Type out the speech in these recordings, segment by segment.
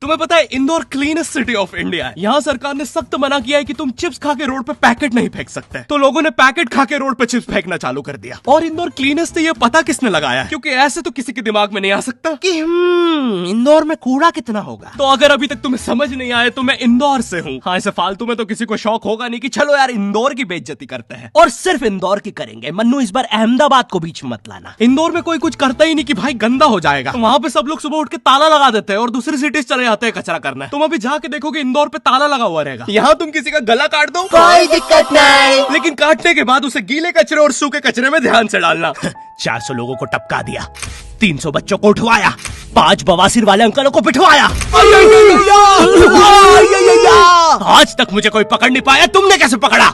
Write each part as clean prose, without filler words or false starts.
तुम्हें पता है Indore cleanest city of India है। यहाँ सरकार ने सख्त मना किया है कि तुम चिप्स खा के रोड पे पैकेट नहीं फेंक सकते। तो लोगों ने पैकेट खा के रोड पे चिप्स फेंकना चालू कर दिया। और इंदौर क्लीनेस्ट से ये पता किसने लगाया है, क्योंकि ऐसे तो किसी के दिमाग में नहीं आ सकता कि इंदौर में कूड़ा कितना होगा। तो अगर अभी तक तुम्हें समझ नहीं आया तो मैं इंदौर से हूँ। हाँ, ऐसे फालतू में तो किसी को शौक होगा नहीं कि चलो यार इंदौर की बेइज्जती करते हैं, और सिर्फ इंदौर की करेंगे। मन्नू, इस बार अहमदाबाद को बीच में मत लाना। इंदौर में कोई कुछ करता ही नहीं कि भाई गंदा हो जाएगा। तो वहाँ पे सब लोग सुबह उठ के ताला लगा देते हैं और दूसरी सिटीज चले जाते हैं कचरा करना। तुम अभी जाके देखोगे इंदौर पे ताला लगा हुआ रहेगा। यहाँ तुम किसी का गला काट दो कोई दिक्कत नहीं, लेकिन काटने के बाद उसे गीले कचरे और सूखे कचरे में ध्यान से डालना। 400 लोगों को टपका दिया, 300 बच्चों को उठवाया, 5 बवासीर वाले अंकलों को पिटवाया। आज तक मुझे कोई पकड़ नहीं पाया, तुमने कैसे पकड़ा?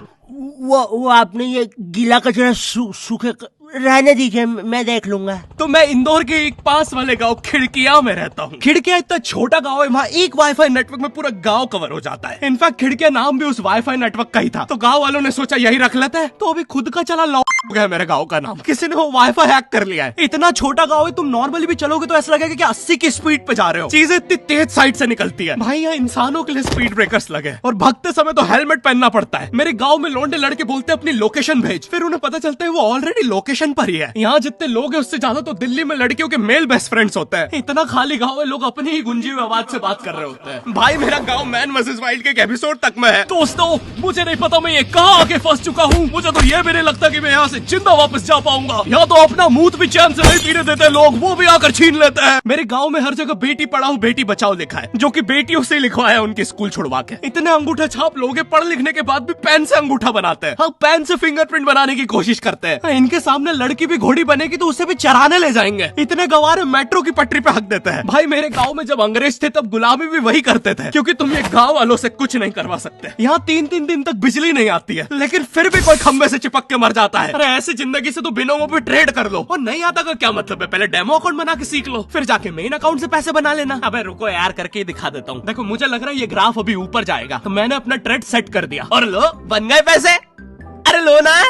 वो आपने ये गीला कचरा सूखे रहने दीजिए, मैं देख लूंगा। तो मैं इंदौर के एक पास वाले गांव खिड़किया में रहता हूँ। खिड़किया इतना छोटा गांव है, वहाँ एक वाईफाई नेटवर्क में पूरा गांव कवर हो जाता है। इनफैक्ट खिड़किया नाम भी उस वाईफाई नेटवर्क का ही था, तो गांव वालों ने सोचा यही रख लेते हैं। तो अभी खुद का चला लॉ हो गया मेरे गांव का नाम। किसी ने वो वाईफाई हैक कर लिया है। इतना छोटा गांव है, तुम नॉर्मली भी चलोगे तो ऐसा लगेगा कि 80 की स्पीड पे जा रहे हो। चीजें इतनी तेज साइड से निकलती है। भाई यहाँ इंसानों के लिए स्पीड ब्रेकर्स लगे, और भागते समय तो हेलमेट पहनना पड़ता है। मेरे गाँव में लौंडे लड़के बोलते अपनी लोकेशन भेज, फिर उन्हें पता चलता है वो ऑलरेडी लोकेशन पर ही है। यहाँ जितने लोग हैं उससे ज्यादा तो दिल्ली में लड़कियों के मेल बेस्ट फ्रेंड्स होते हैं। इतना खाली गांव है, लोग अपनी ही गुंजी हुई आवाज से बात कर रहे होते हैं। भाई मेरा गांव मैन वर्सेस वाइल्ड के एक एपिसोड तक में है। दोस्तों, मुझे नहीं पता मैं ये कहाँ आके फंस चुका हूँ। मुझे तो ये भी नहीं लगता कि मैं यहाँ से जिंदा वापस जा पाऊंगा। यहाँ तो अपना मूत भी चैन से नहीं पीने देते लोग, वो भी आकर छीन लेते हैं। मेरे गाँव में हर जगह बेटी पढ़ाओ बेटी बचाओ लिखा है, जो की बेटियों से लिखवाया उनके स्कूल छुड़वा के। इतने अंगूठा छाप लोग पढ़ लिखने के बाद भी पेन से अंगूठा बनाते हैं। हाँ, पेन से फिंगरप्रिंट बनाने की कोशिश करते हैं। इनके सामने लड़की भी घोड़ी बनेगी तो उसे भी चराने ले जाएंगे। इतने गवार मेट्रो की पटरी पे हक देते हैं। भाई मेरे गांव में जब अंग्रेज थे तब गुलामी भी वही करते थे, क्योंकि तुम ये गांव वालों से कुछ नहीं करवा सकते। यहाँ 3-3 दिन तक बिजली नहीं आती है, लेकिन फिर भी कोई खंबे से चिपक के मर जाता है। अरे ऐसी जिंदगी से तो बिनोमो पे ट्रेड कर लो। और नहीं आता का क्या मतलब है? पहले डेमो अकाउंट बना के सीख लो, फिर जाके मेन अकाउंट से पैसे बना लेना। अबे रुको यार, करके दिखा देता हूँ। देखो, मुझे लग रहा है ये ग्राफ अभी ऊपर जाएगा, तो मैंने अपना ट्रेड सेट कर दिया और लो बन गए पैसे। अरे लो ना,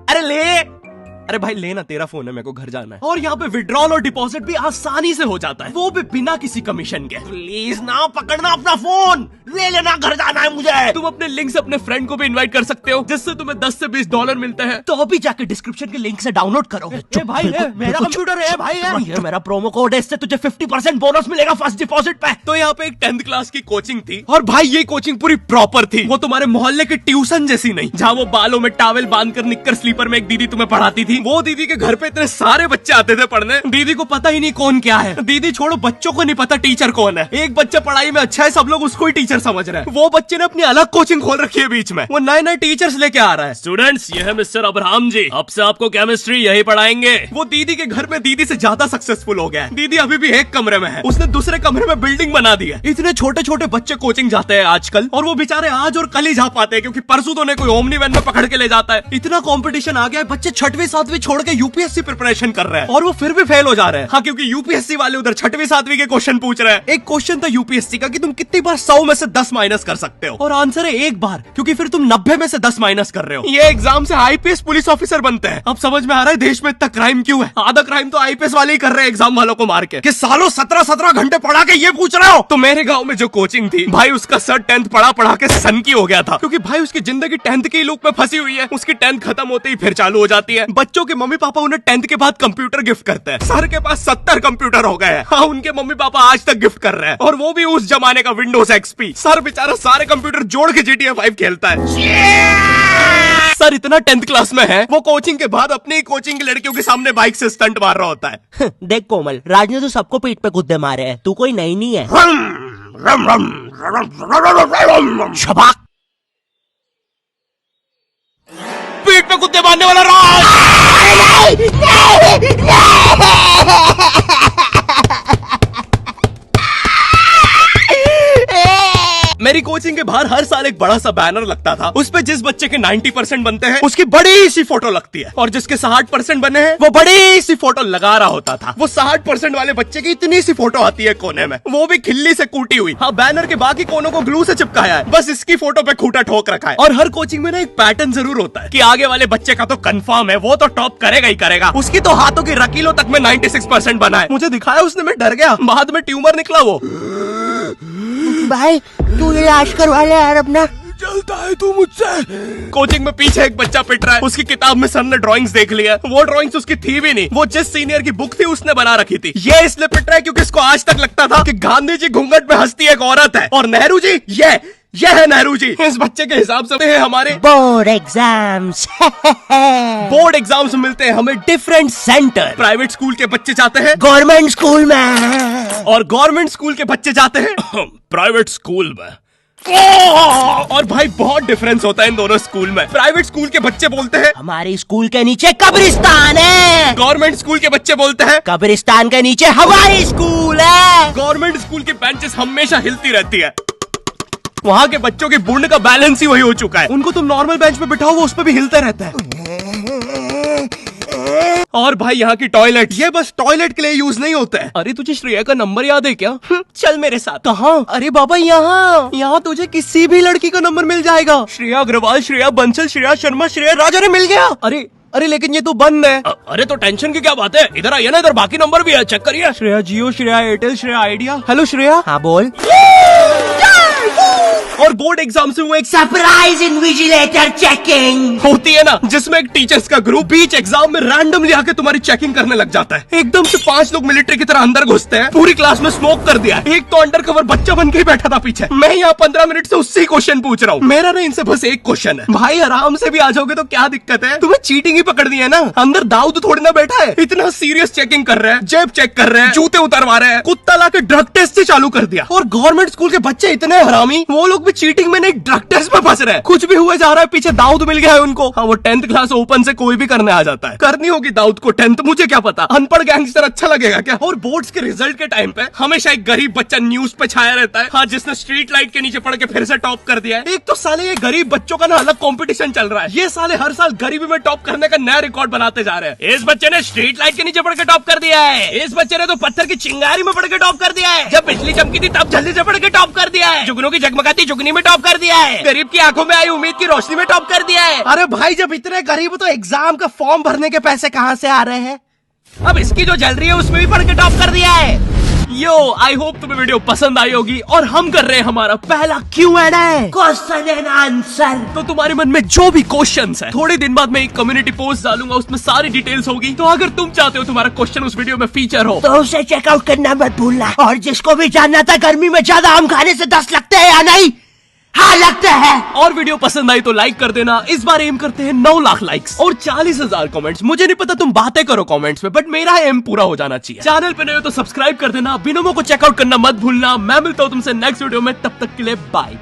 अरे ले। अरे भाई लेना, तेरा फोन है, मेरे को घर जाना है। और यहाँ पे विड्रॉल और डिपॉजिट भी आसानी से हो जाता है, वो भी बिना किसी कमीशन के। प्लीज ना पकड़ना अपना फोन, ले लेना, घर जाना है मुझे। तुम अपने लिंक से अपने फ्रेंड को भी इनवाइट कर सकते हो, जिससे तुम्हें 10 से 20 डॉलर मिलते हैं। तो अभी जाके डिस्क्रिप्शन के लिंक से डाउनलोड करो। भाई मेरा कंप्यूटर है भाई, ये मेरा प्रोमो कोड है, इससे तुझे 50% बोनस मिलेगा फर्स्ट डिपॉजिट पे। तो यहाँ पे एक 10th क्लास की कोचिंग थी, और भाई ये कोचिंग पूरी प्रॉपर थी। वो तुम्हारे मोहल्ले के ट्यूशन जैसी नहीं, जहाँ वो बालों में टावल बांधकर निक्कर स्लीपर में एक दीदी तुम्हें पढ़ाती थी। वो दीदी के घर पे इतने सारे बच्चे आते थे पढ़ने, दीदी को पता ही नहीं कौन क्या है। दीदी छोड़ो, बच्चों को नहीं पता टीचर कौन है। एक बच्चा पढ़ाई में अच्छा है, सब लोग उसको ही टीचर समझ रहे हैं। वो बच्चे ने अपनी अलग कोचिंग खोल रखी है बीच में, वो नए नए टीचर्स लेके आ रहा है। स्टूडेंट्स, ये है मिस्टर अब्राहम जी, अब से आपको केमिस्ट्री यही पढ़ाएंगे। वो दीदी के घर में दीदी से ज्यादा सक्सेसफुल हो गया है। दीदी अभी भी एक कमरे में है, उसने दूसरे कमरे में बिल्डिंग बना दी है। इतने छोटे छोटे बच्चे कोचिंग जाते हैं आजकल, और वो बेचारे आज और कल ही जा पाते हैं, क्योंकि परसों तो उन्हें कोई ओमनी वैन में पकड़ के ले जाता है। इतना कंपटीशन आ गया है, बच्चे 6वीं 7वीं छोड़ के यूपीएससी प्रिपरेशन कर रहे हैं, और वो फिर भी फेल हो जा रहे हैं। हाँ, क्योंकि यूपीएससी वाले उधर 6वीं 7वीं के क्वेश्चन पूछ रहे हैं। एक क्वेश्चन था यूपीएससी का कि तुम कितनी बार 100 में से 10 माइनस कर सकते हो, और आंसर है 1 बार, क्योंकि फिर तुम 90 में से 10 माइनस कर रहे हो। ये एग्जाम से आईपीएस पुलिस ऑफिसर बनते हैं। अब समझ में आ रहा है देश में इतना क्राइम क्यों है। आधा क्राइम तो आईपीएस वाले ही कर रहे हैं एग्जाम वालों को मार के, कि सालों 17-17 घंटे पढ़ा के ये पूछ रहे हो। तो मेरे गाँव में जो कोचिंग थी, भाई उसका सर 10th पढ़ा के सन की हो गया था, क्योंकि भाई उसकी जिंदगी 10th के लूप में फंसी हुई है। उसकी 10th खत्म होते ही फिर चालू हो जाती है। बच्चों के मम्मी पापा उन्हें 10th के बाद कंप्यूटर गिफ्ट करते हैं। सर के पास 70 कंप्यूटर हो गए हैं। हाँ, उनके मम्मी पापा आज तक गिफ्ट कर रहे हैं, और वो भी उस जमाने का विंडोज XP। सर बेचारा सारे कंप्यूटर जोड़ के GTA 5 खेलता है। सर इतना 10th क्लास में है, वो कोचिंग के बाद अपनी ही कोचिंग की लड़कियों के सामने बाइक से स्टंट मार रहा होता है। देख कोमल, राज ने तो सबको पीठ पे गुद्दे मारे हैं, तू कोई नई नहीं है। शबाक, पीठ पे कुत्ते मारने वाला राज। मेरी कोचिंग के बाहर हर साल एक बड़ा सा बैनर लगता था, उस पे जिस बच्चे के 90% बनते हैं उसकी बड़ी सी फोटो लगती है, और जिसके 60% बने हैं वो बड़ी सी फोटो लगा रहा होता था। वो 60% वाले बच्चे की इतनी सी फोटो आती है कोने में, वो भी खिल्ली से कूटी हुई। हाँ, बैनर के बाकी कोनों को ग्लू से चिपकाया है, बस इसकी फोटो पे खूंटा ठोक रखा है। और हर कोचिंग में ना एक पैटर्न जरूर होता है कि आगे वाले बच्चे का तो कंफर्म है, वो तो टॉप करेगा ही करेगा। उसकी तो हाथों की रकीलों तक में 96% बना है। मुझे दिखाया उसने, मैं डर गया, बाद में ट्यूमर निकला वो। भाई तू इलाज करवा ले यार अपना। चलता है तू मुझसे। कोचिंग में पीछे एक बच्चा पिट रहा है, उसकी किताब में सर ने ड्राइंग्स देख लिया। वो ड्राइंग्स उसकी थी भी नहीं, वो जिस सीनियर की बुक थी उसने बना रखी थी। ये इसलिए पिट रहा है क्योंकि इसको आज तक लगता था कि गांधी जी घूंघट में हंसती एक औरत है और नेहरू जी ये है नेहरू जी। इस बच्चे के हिसाब से है हमारे बोर्ड एग्जाम्स। बोर्ड एग्जाम्स मिलते हैं हमें डिफरेंट सेंटर। प्राइवेट स्कूल के बच्चे जाते हैं गवर्नमेंट स्कूल में और गवर्नमेंट स्कूल के बच्चे जाते हैं प्राइवेट स्कूल में। और भाई बहुत डिफरेंस होता है इन दोनों स्कूल में। प्राइवेट स्कूल के बच्चे बोलते हैं हमारी स्कूल के नीचे कब्रिस्तान है। गवर्नमेंट स्कूल के बच्चे बोलते हैं कब्रिस्तान के नीचे हमारी स्कूल है। गवर्नमेंट स्कूल की बेंचेस हमेशा हिलती रहती है। वहाँ के बच्चों की बुंड का बैलेंस ही वही हो चुका है। उनको तुम नॉर्मल बेंच पे बिठाओ वो उस पे भी हिलते रहता है। और भाई यहाँ की टॉयलेट ये बस टॉयलेट के लिए यूज नहीं होता है। अरे तुझे श्रेया का नंबर याद है क्या? चल मेरे साथ। कहाँ? अरे बाबा यहाँ तुझे किसी भी लड़की का नंबर मिल जाएगा। श्रेया अग्रवाल, श्रेया बंसल, श्रेया शर्मा, श्रेया राजा ने मिल गया। अरे लेकिन ये तो बंद है। अरे तो टेंशन की क्या बात है, इधर आइए ना, इधर बाकी नंबर भी है, चेक करिए। श्रेया जियो, श्रेया एयरटेल, श्रेया आइडिया। हेलो श्रेया। हाँ बोल। और बोर्ड एग्जाम से वो एक सरप्राइज इन्विजिलेटर चेकिंग होती है ना, जिसमें एक टीचर्स का ग्रुप बीच एग्जाम में रैंडमली आके तुम्हारी चेकिंग करने लग जाता है। एकदम से 5 लोग मिलिट्री की तरह अंदर घुसते हैं, पूरी क्लास में स्मोक कर दिया। एक तो अंडर कवर बच्चा बन के ही बैठा था पीछे। मैं यहाँ 15 मिनट से उससे क्वेश्चन पूछ रहा हूँ। मेरा ना इनसे बस एक क्वेश्चन है, भाई आराम से भी आ जाओगे तो क्या दिक्कत है? तुम्हें चीटिंग ही पकड़ दी है ना, अंदर दाऊद थोड़ी ना बैठा है। इतना सीरियस चेकिंग कर रहे हैं, जेब चेक कर रहे हैं, जूते उतरवा रहे हैं, कुत्ता लाके ड्रग टेस्ट से चालू कर दिया। और गवर्नमेंट स्कूल के बच्चे इतने हरामी, वो लोग भी चीटिंग में नहीं ड्रग टेस्ट में फंस रहे हैं। कुछ भी हुए जा रहा है, पीछे दाऊद मिल गया है उनको। हाँ वो 10th क्लास ओपन से कोई भी करने आ जाता है। करनी होगी दाऊद को 10th, मुझे क्या पता, अनपढ़ गैंगस्टर अच्छा लगेगा क्या? और बोर्ड्स के रिजल्ट के टाइम पे हमेशा एक गरीब बच्चा न्यूज पे छाया रहता है, हाँ जिसने स्ट्रीट लाइट के नीचे पड़ के फिर से टॉप कर दिया है। एक तो साले ये गरीब बच्चों का ना अलग कंपटीशन चल रहा है, ये साले हर साल गरीबी में टॉप करने का नया रिकॉर्ड बनाते जा रहे हैं। इस बच्चे ने स्ट्रीट लाइट के नीचे पड़ के टॉप कर दिया है, इस बच्चे ने तो पत्थर की चिंगारी में पड़ के टॉप कर दिया है, जब बिजली चमकी थी तब जल्दी से पड़ के टॉप कर दिया है, जुगनों की जगमगाती जुगनी में टॉप कर दिया है, गरीब की आंखों में आई उम्मीद की रोशनी में टॉप कर दिया है। अरे भाई जब इतने गरीब हो तो एग्जाम का फॉर्म भरने के पैसे कहाँ से आ रहे हैं? अब इसकी जो जल रही है उसमें भी पढ़ के टॉप कर दिया है। यो आई होप तुम्हें वीडियो पसंद आई होगी और हम कर रहे हैं हमारा पहला Q&A, क्वेश्चन एंड आंसर। तो तुम्हारे मन में जो भी क्वेश्चंस है, थोड़े दिन बाद मैं एक कम्युनिटी पोस्ट डालूंगा, उसमें सारी डिटेल्स होगी। तो अगर तुम चाहते हो तुम्हारा क्वेश्चन उस वीडियो में फीचर हो तो उसे चेकआउट करना मत भूलना। और जिसको भी जानना था गर्मी में ज्यादा आम खाने से 10 लगते हैं या नहीं, हाँ लगता है। और वीडियो पसंद आई तो लाइक कर देना। इस बार एम करते हैं 9 लाख लाइक्स और 40,000 कमेंट्स। मुझे नहीं पता तुम बातें करो कमेंट्स में, बट मेरा एम पूरा हो जाना चाहिए। चैनल पे नए हो तो सब्सक्राइब कर देना, बिनोमो को चेकआउट करना मत भूलना। मैं मिलता हूँ तुमसे नेक्स्ट वीडियो में, तब तक के लिए बाय।